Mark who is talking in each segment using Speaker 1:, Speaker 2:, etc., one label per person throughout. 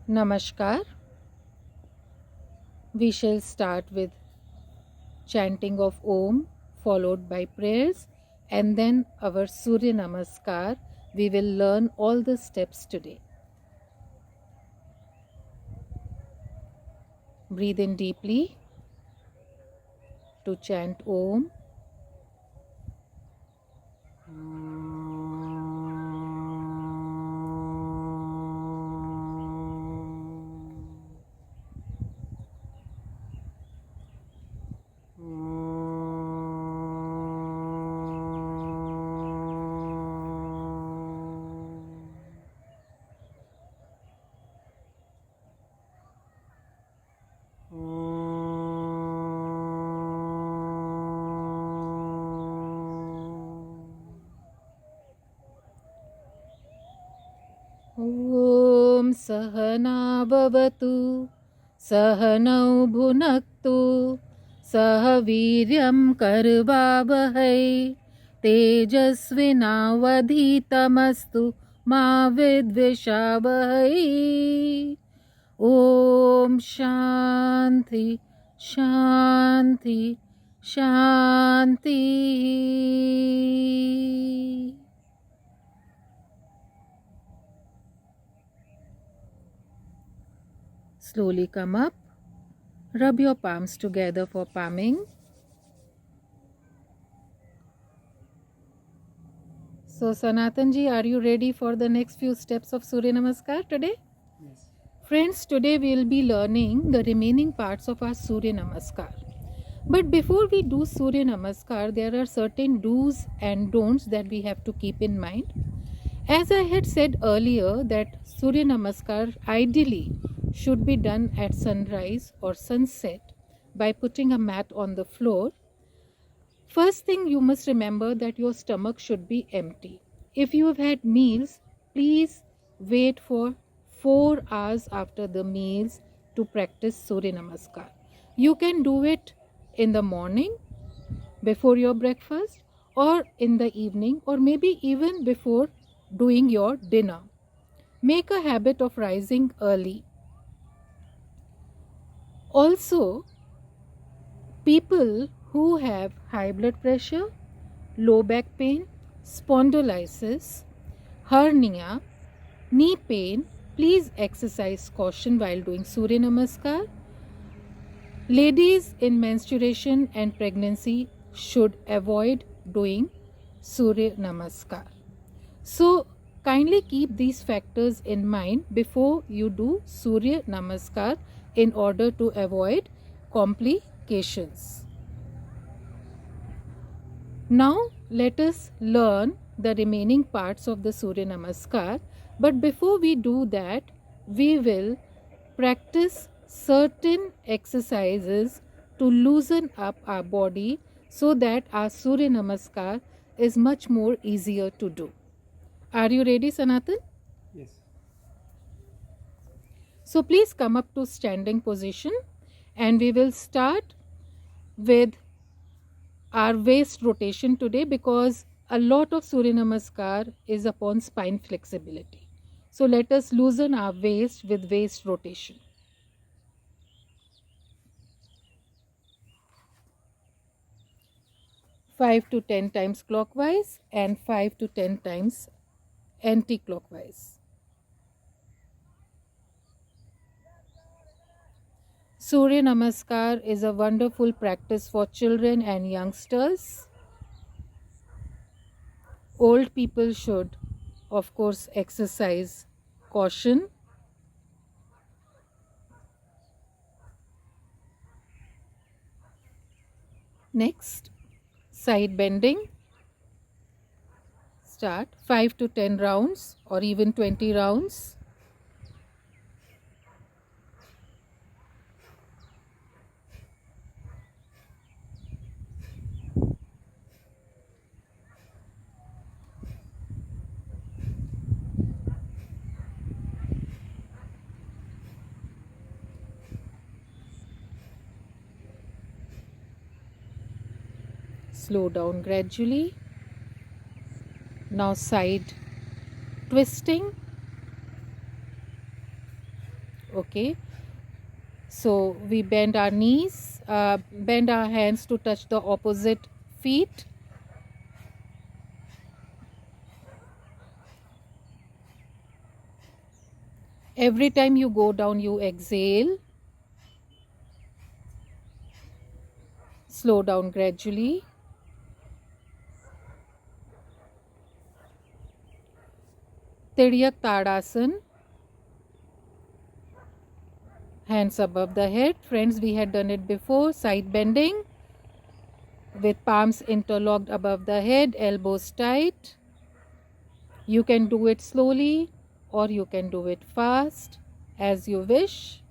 Speaker 1: Namaskar. We shall start with chanting of Om followed by prayers and then our Surya Namaskar. We will learn all the steps today. Breathe in deeply to chant Om. ॐ सहना भवतु सहनौ भुनक्तु सह वीर्यं करवावहै तेजस्विनावधीतमस्तु मा विद्विषावहै ॐ शान्ति शान्ति शान्ति. Slowly come up. Rub your palms together for palming. So Sanatan ji, are you ready for the next few steps of Surya Namaskar today?
Speaker 2: Yes.
Speaker 1: Friends, today we will be learning the remaining parts of our Surya Namaskar. But before we do Surya Namaskar, there are certain do's and don'ts that we have to keep in mind. As I had said earlier that Surya Namaskar ideally should be done at sunrise or sunset by putting a mat on the floor. First thing you must remember that your stomach should be empty. If you have had meals, please wait for 4 hours after the meals to practice Surya Namaskar. You can do it in the morning before your breakfast or in the evening or maybe even before doing your dinner. Make a habit of rising early. Also, people who have high blood pressure, low back pain, spondylitis, hernia, knee pain, please exercise caution while doing Surya Namaskar. Ladies in menstruation and pregnancy should avoid doing Surya Namaskar. So, kindly keep these factors in mind before you do Surya Namaskar in order to avoid complications. Now, let us learn the remaining parts of the Surya Namaskar. But before we do that, we will practice certain exercises to loosen up our body so that our Surya Namaskar is much more easier to do. Are you ready, Sanatan?
Speaker 2: Yes.
Speaker 1: So please come up to standing position and we will start with our waist rotation today because a lot of Surya Namaskar is upon spine flexibility. So let us loosen our waist with waist rotation. Five to 10 times clockwise and 5 to 10 times anti-clockwise. Surya Namaskar is a wonderful practice for children and youngsters. Old people should, of course, exercise caution. Next, side bending. Start 5 to 10 rounds or even 20 rounds. Slow down gradually. Now side twisting. Okay, so we bend our knees, bend our hands to touch the opposite feet. Every time you go down, you exhale. Slow down gradually. Tiryak Tadasana. Hands above the head. Friends, we had done it before. Side bending with palms interlocked above the head, elbows tight. You can do it slowly or you can do it fast as you wish.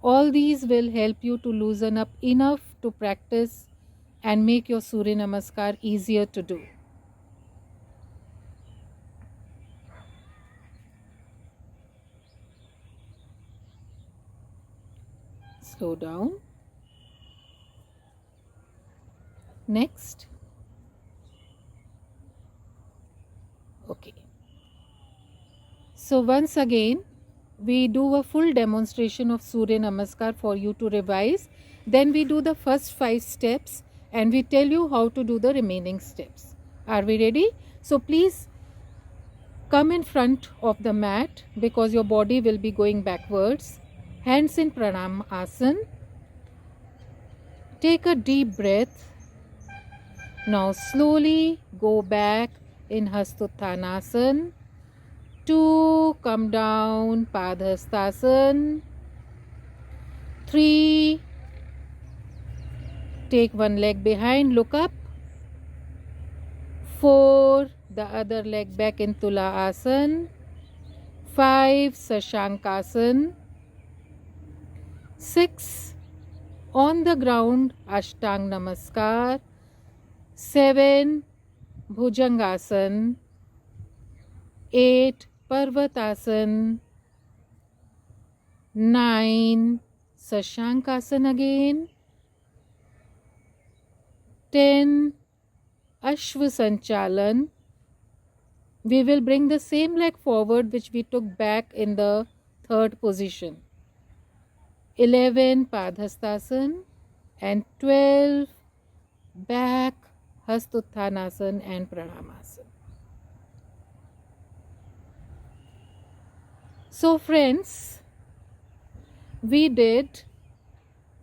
Speaker 1: All these will help you to loosen up enough to practice and make your Surya Namaskar easier to do. Slow down. Next. Okay. So once again, we do a full demonstration of Surya Namaskar for you to revise. Then we do the first 5 steps and we tell you how to do the remaining steps. Are we ready? So please come in front of the mat because your body will be going backwards. Hands in Pranam Asana. Take a deep breath. Now slowly go back in Hastottanasana. 2, come down, Padhastasana. 3, take one leg behind, look up. 4, the other leg back in Tula Asana. 5, Sashankasana. 6, on the ground, Ashtang Namaskar. 7, Bhujangasana. 8, Parvatasana. 9, Sashankasana again. 10, Ashvasanchalan. We will bring the same leg forward which we took back in the third position. 11, Padhastasana. And 12, back, Hastottanasana and Pranamasana. So friends, we did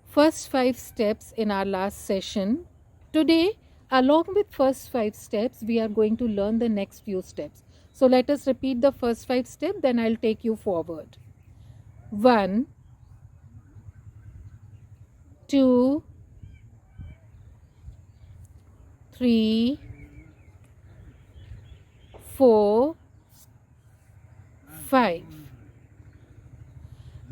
Speaker 1: first 5 steps in our last session. Today, along with first 5 steps, we are going to learn the next few steps. So let us repeat the first 5 steps, then I'll take you forward. 1, 2, 3, 4, 5.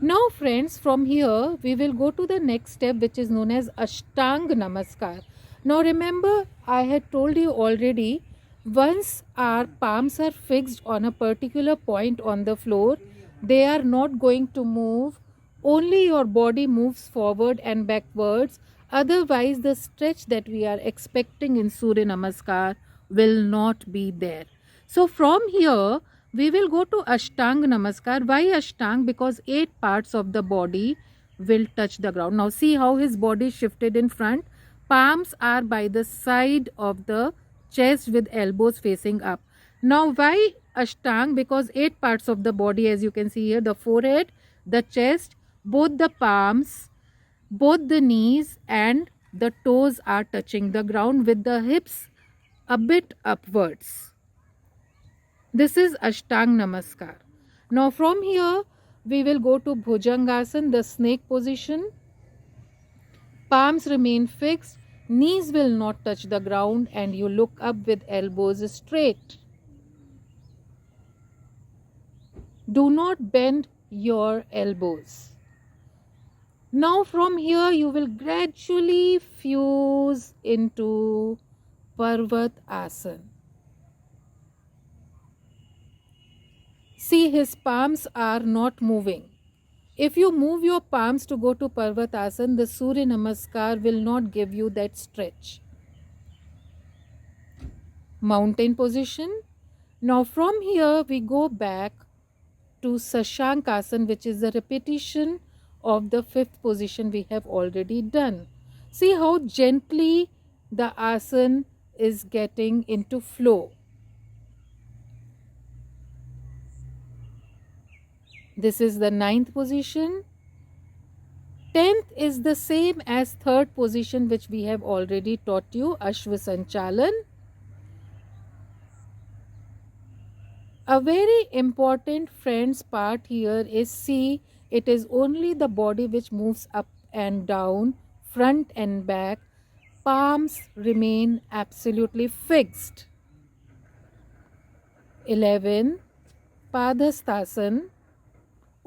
Speaker 1: Now friends, from here we will go to the next step which is known as Ashtang Namaskar. Now remember, I had told you already, once our palms are fixed on a particular point on the floor, they are not going to move. Only your body moves forward and backwards. Otherwise, the stretch that we are expecting in Surya Namaskar will not be there. So from here, we will go to Ashtang Namaskar. Why Ashtang? Because 8 parts of the body will touch the ground. Now see how his body shifted in front. Palms are by the side of the chest with elbows facing up. Now why Ashtang? Because 8 parts of the body, as you can see here, the forehead, the chest, both the palms, both the knees and the toes are touching the ground with the hips a bit upwards. This is Ashtang Namaskar. Now from here, we will go to Bhujangasana, the snake position. Palms remain fixed, knees will not touch the ground and you look up with elbows straight. Do not bend your elbows. Now from here, you will gradually fuse into Parvat Asana. See, his palms are not moving. If you move your palms to go to Parvatasana, the Surya Namaskar will not give you that stretch. Mountain position. Now from here we go back to Sashankasana, which is a repetition of the fifth position we have already done. See how gently the asana is getting into flow. This is the ninth position. 10th is the same as third position which we have already taught you, Ashvasanchalan. A very important, friends, part here is, see, it is only the body which moves up and down, front and back. Palms remain absolutely fixed. 11. Padhastasana.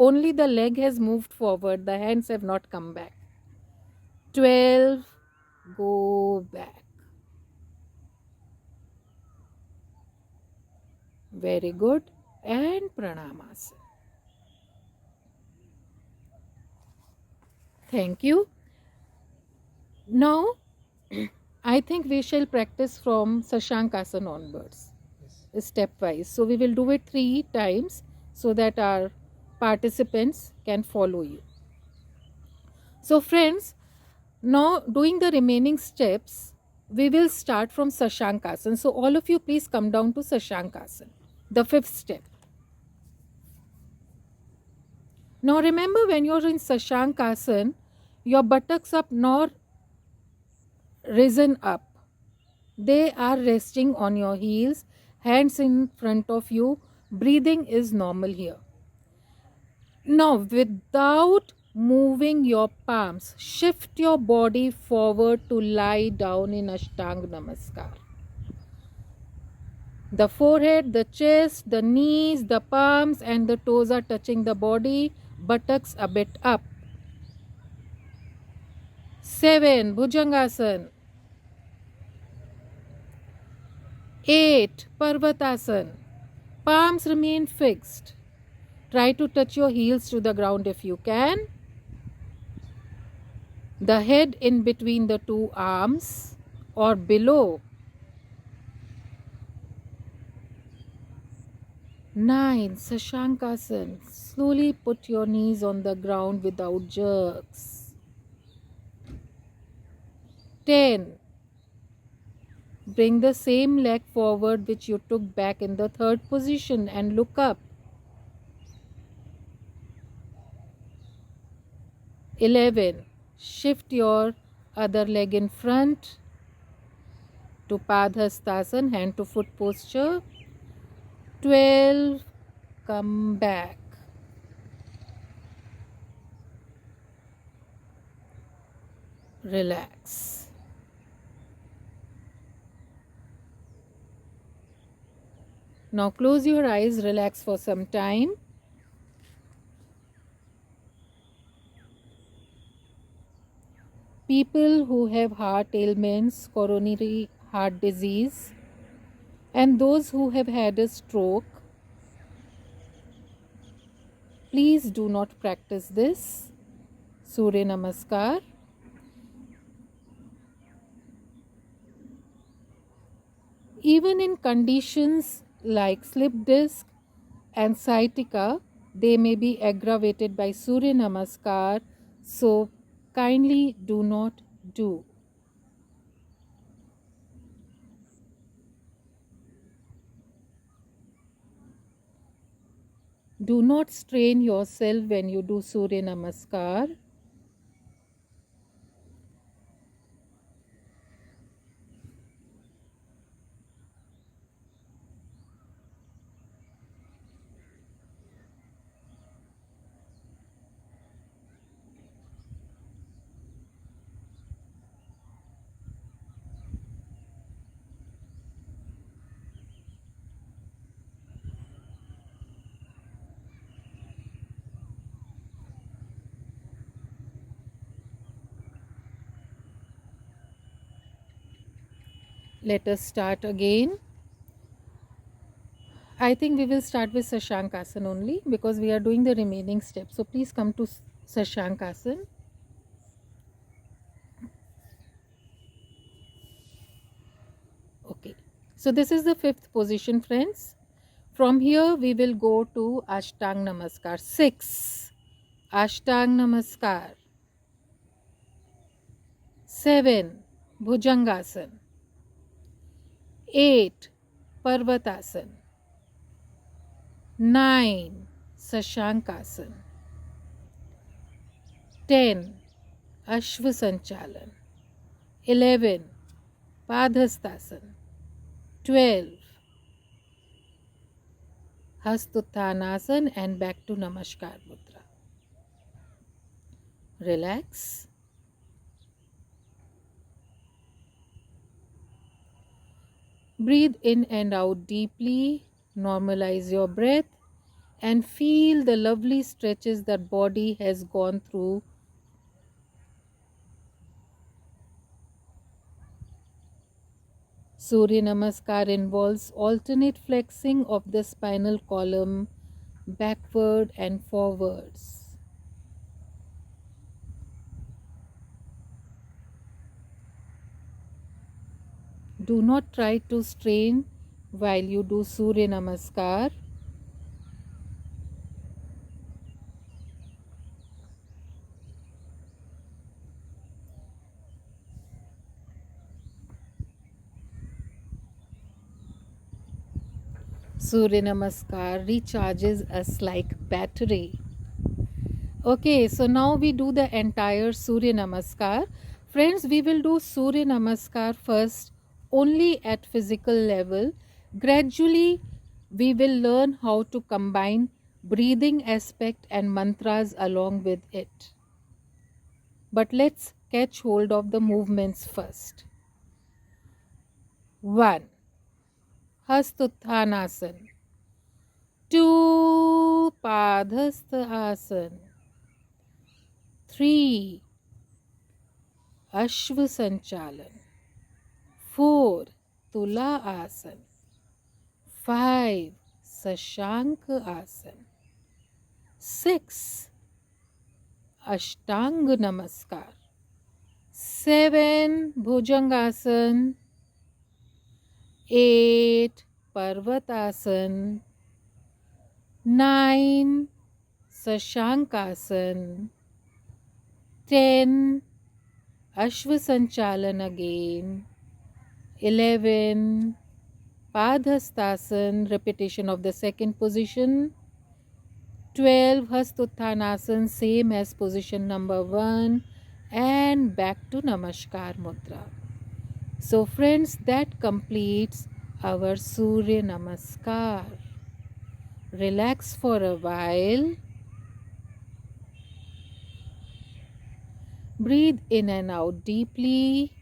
Speaker 1: Only the leg has moved forward, the hands have not come back. 12. Go back. Very good. And Pranamasana. Thank you. Now, I think we shall practice from Sashankasana onwards, stepwise. So, we will do it 3 times so that our participants can follow you. So, friends, now doing the remaining steps, we will start from Sashankasana. So, all of you please come down to Sashankasana, the 5th step. Now, remember, when you are in Sashankasana, your buttocks are not risen up. They are resting on your heels, hands in front of you. Breathing is normal here. Now, without moving your palms, shift your body forward to lie down in Ashtanga Namaskar. The forehead, the chest, the knees, the palms and the toes are touching the body, buttocks a bit up. 7. Bhujangasana. 8. Parvatasana. Palms remain fixed. Try to touch your heels to the ground if you can. The head in between the 2 arms or below. 9. Sashankasana. Slowly put your knees on the ground without jerks. 10. Bring the same leg forward which you took back in the 3rd position and look up. 11. Shift your other leg in front to Padhastasana, hand to foot posture. 12. Come back. Relax. Now close your eyes, relax for some time. People who have heart ailments, coronary heart disease, and those who have had a stroke, please do not practice this Surya Namaskar. Even in conditions like slip disc and sciatica, they may be aggravated by Surya Namaskar, so kindly do not do. Do not strain yourself when you do Surya Namaskar. Let us start again. I think we will start with Sashankasana only because we are doing the remaining steps. So please come to Sashankasana. Okay. So this is the 5th position, friends. From here we will go to Ashtang Namaskar. 6. Ashtang Namaskar. 7. Bhujangasana. 8. Parvatasana. 9. Sashankasana. 10. Ashvasanchalan. 11. Padhastasana. 12. Hastuttanasana and back to Namaskar Mudra. Relax. Breathe in and out deeply. Normalize your breath and feel the lovely stretches that body has gone through. Surya Namaskar involves alternate flexing of the spinal column backward and forwards. Do not try to strain while you do Surya Namaskar. Surya Namaskar recharges us like battery. Okay, so now we do the entire Surya Namaskar. Friends, we will do Surya Namaskar first only at physical level. Gradually, we will learn how to combine breathing aspect and mantras along with it. But let's catch hold of the movements first. 1. Hastuttanasana. 2. Padhastasana. 3. Ashvasanchalan. 4. Tula Asana. 5. Sashanka Asana. 6. Ashtang Namaskar. 7. Bhujangasana. 8. Parvatasana. 9. Sashankasana. 10. Ashvasanchalan again. 11. Padhastasana, repetition of the second position. 12. Hastuttanasana, same as position number 1. And back to Namaskar Mudra. So friends, that completes our Surya Namaskar. Relax for a while. Breathe in and out deeply.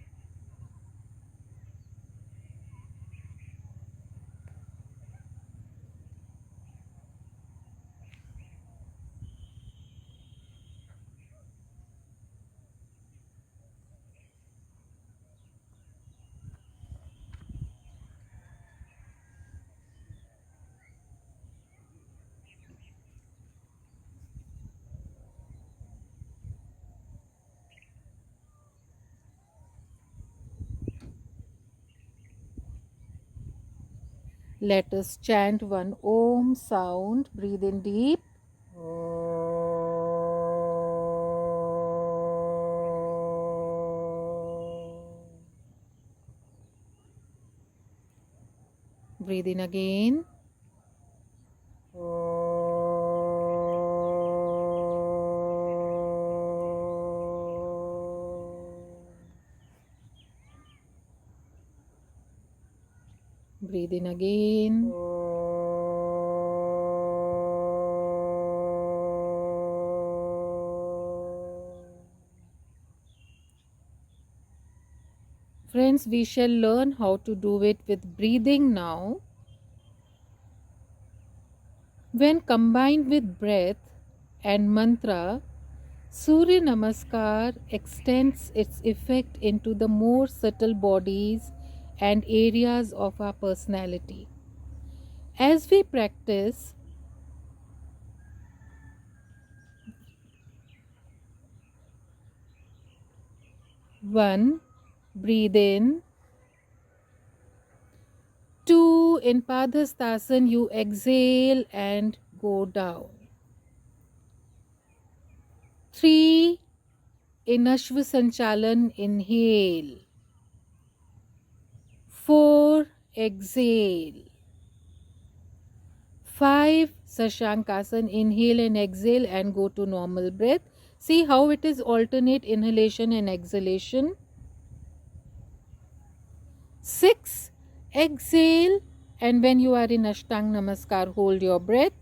Speaker 1: Let us chant one Om sound. Breathe in deep. Breathe in again. Breathe in again. Friends, we shall learn how to do it with breathing now. When combined with breath and mantra, Surya Namaskar extends its effect into the more subtle bodies and areas of our personality. As we practice, one, breathe in. 2, 2, in Padhastasana, you exhale and go down. 3, in Ashvasanchalan, inhale. 4, exhale. 5, Sashankasana, inhale and exhale and go to normal breath. See how it is alternate inhalation and exhalation. 6, exhale, and when you are in Ashtang Namaskar, hold your breath.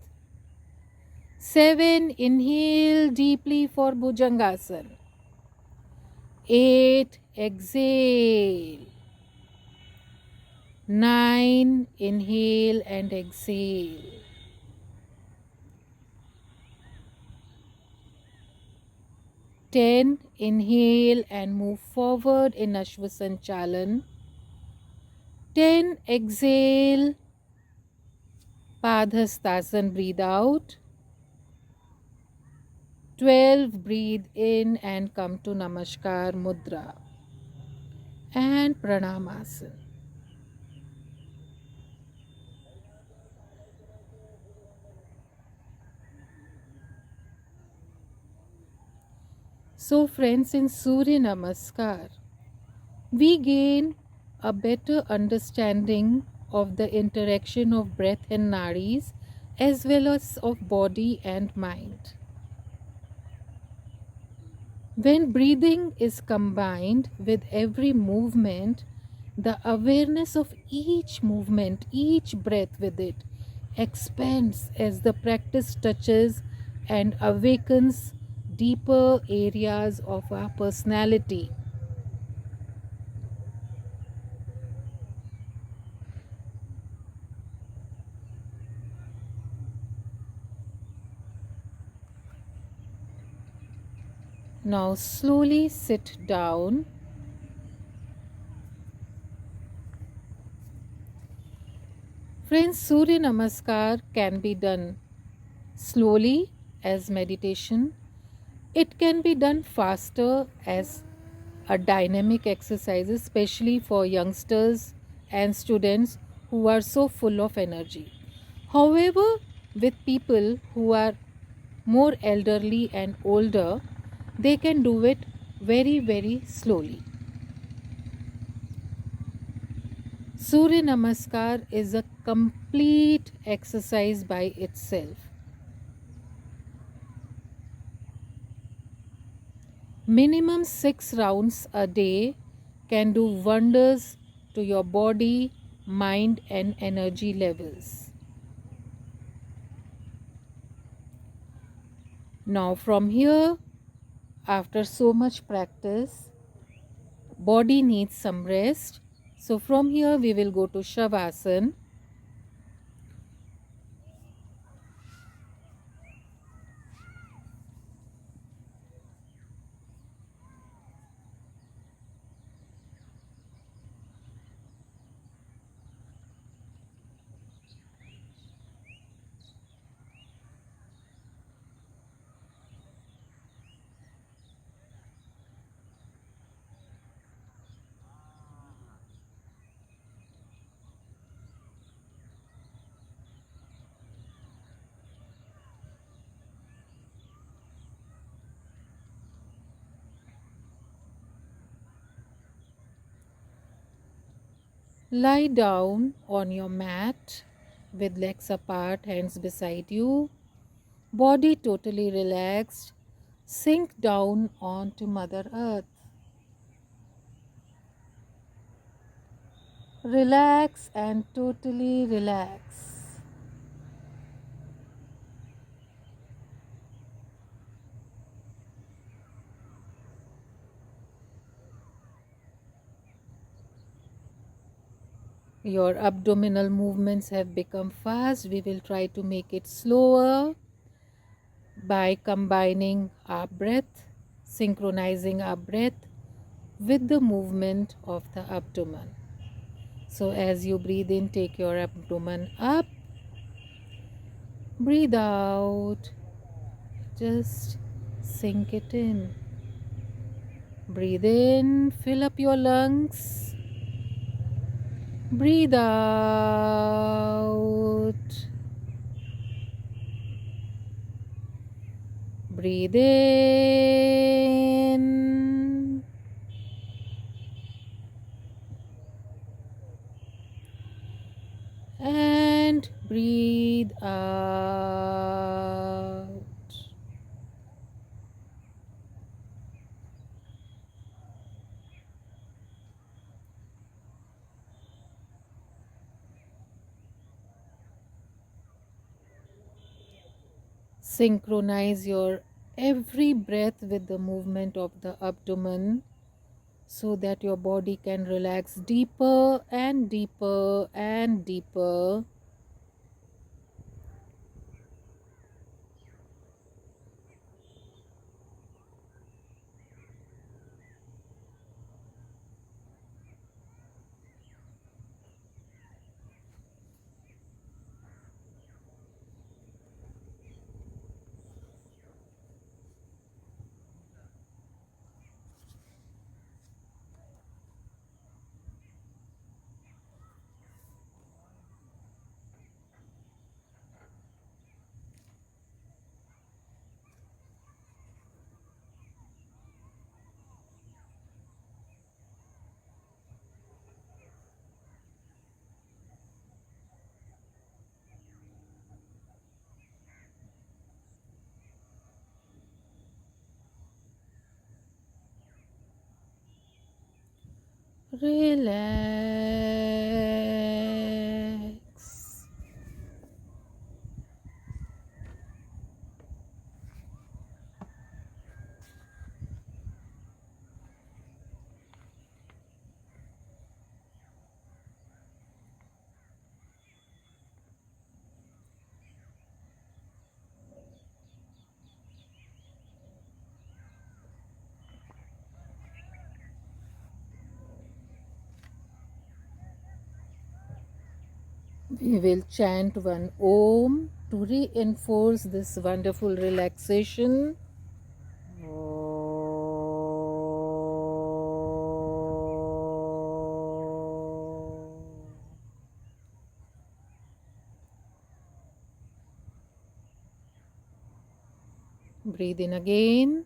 Speaker 1: 7, inhale deeply for Bhujangasana. 8, exhale. 9, inhale and exhale. 10, inhale and move forward in Ashvasanchalan. 10, exhale, Padhastasana, breathe out. 12, breathe in and come to Namaskar Mudra and Pranamasana. So friends, in Surya Namaskar, we gain a better understanding of the interaction of breath and nadis as well as of body and mind. When breathing is combined with every movement, the awareness of each movement, each breath with it, expands as the practice touches and awakens deeper areas of our personality. Now slowly sit down. Friends, Surya Namaskar can be done slowly as meditation. It can be done faster as a dynamic exercise, especially for youngsters and students who are so full of energy. However, with people who are more elderly and older, they can do it very, very slowly. Surya Namaskar is a complete exercise by itself. Minimum 6 rounds a day can do wonders to your body, mind, and energy levels. Now, from here, after so much practice, body needs some rest. So, from here, we will go to Shavasana. Lie down on your mat with legs apart, hands beside you, body totally relaxed. Sink down onto Mother Earth. Relax and totally relax. Your abdominal movements have become fast. We will try to make it slower by combining our breath, synchronizing our breath with the movement of the abdomen. So as you breathe in, take your abdomen up. Breathe out. Just sink it in. Breathe in, fill up your lungs. Breathe out. Breathe in. And breathe out. Synchronize your every breath with the movement of the abdomen so that your body can relax deeper and deeper and deeper. Relax. We will chant one Om to reinforce this wonderful relaxation. Breathe in again.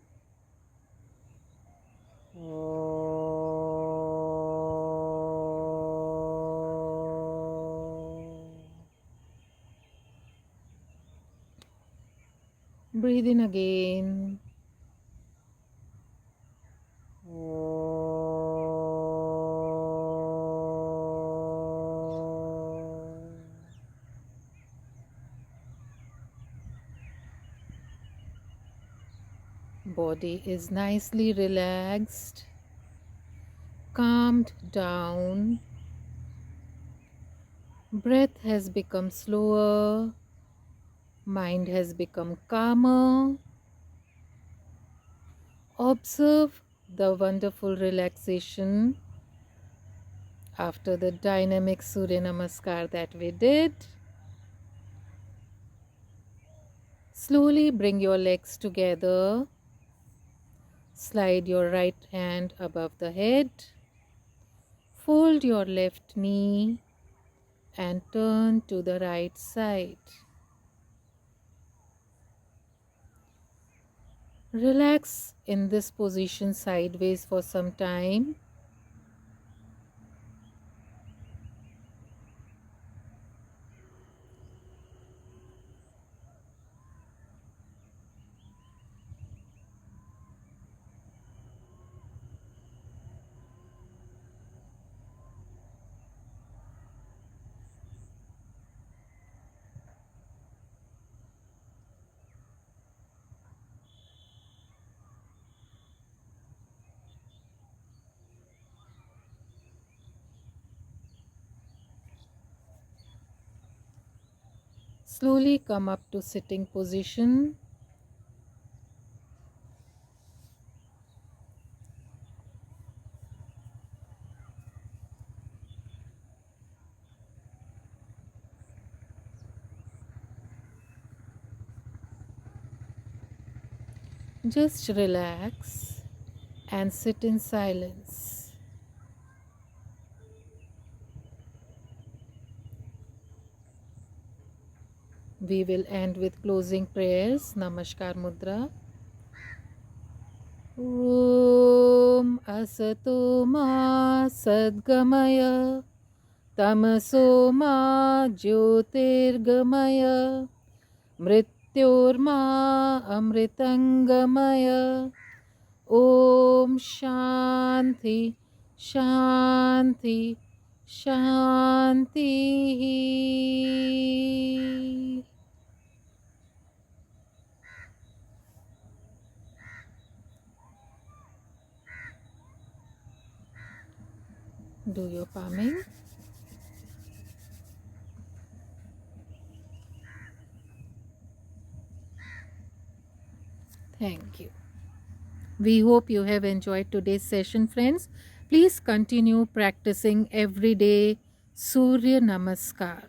Speaker 1: Breathe in again. Body is nicely relaxed, calmed down. Breath has become slower. Mind has become calmer. Observe the wonderful relaxation after the dynamic Surya Namaskar that we did. Slowly bring your legs together. Slide your right hand above the head. Fold your left knee and turn to the right side. Relax in this position sideways for some time. Slowly come up to sitting position. Just relax and sit in silence. We will end with closing prayers. Namaskar Mudra. Om Asato Ma Sadgamaya Tamaso Ma Jyotirgamaya Mrityorma Amritangamaya. Om Shanti Shanti Shanti. Do your palming. Thank you. We hope you have enjoyed today's session, friends. Please continue practicing every day Surya Namaskar.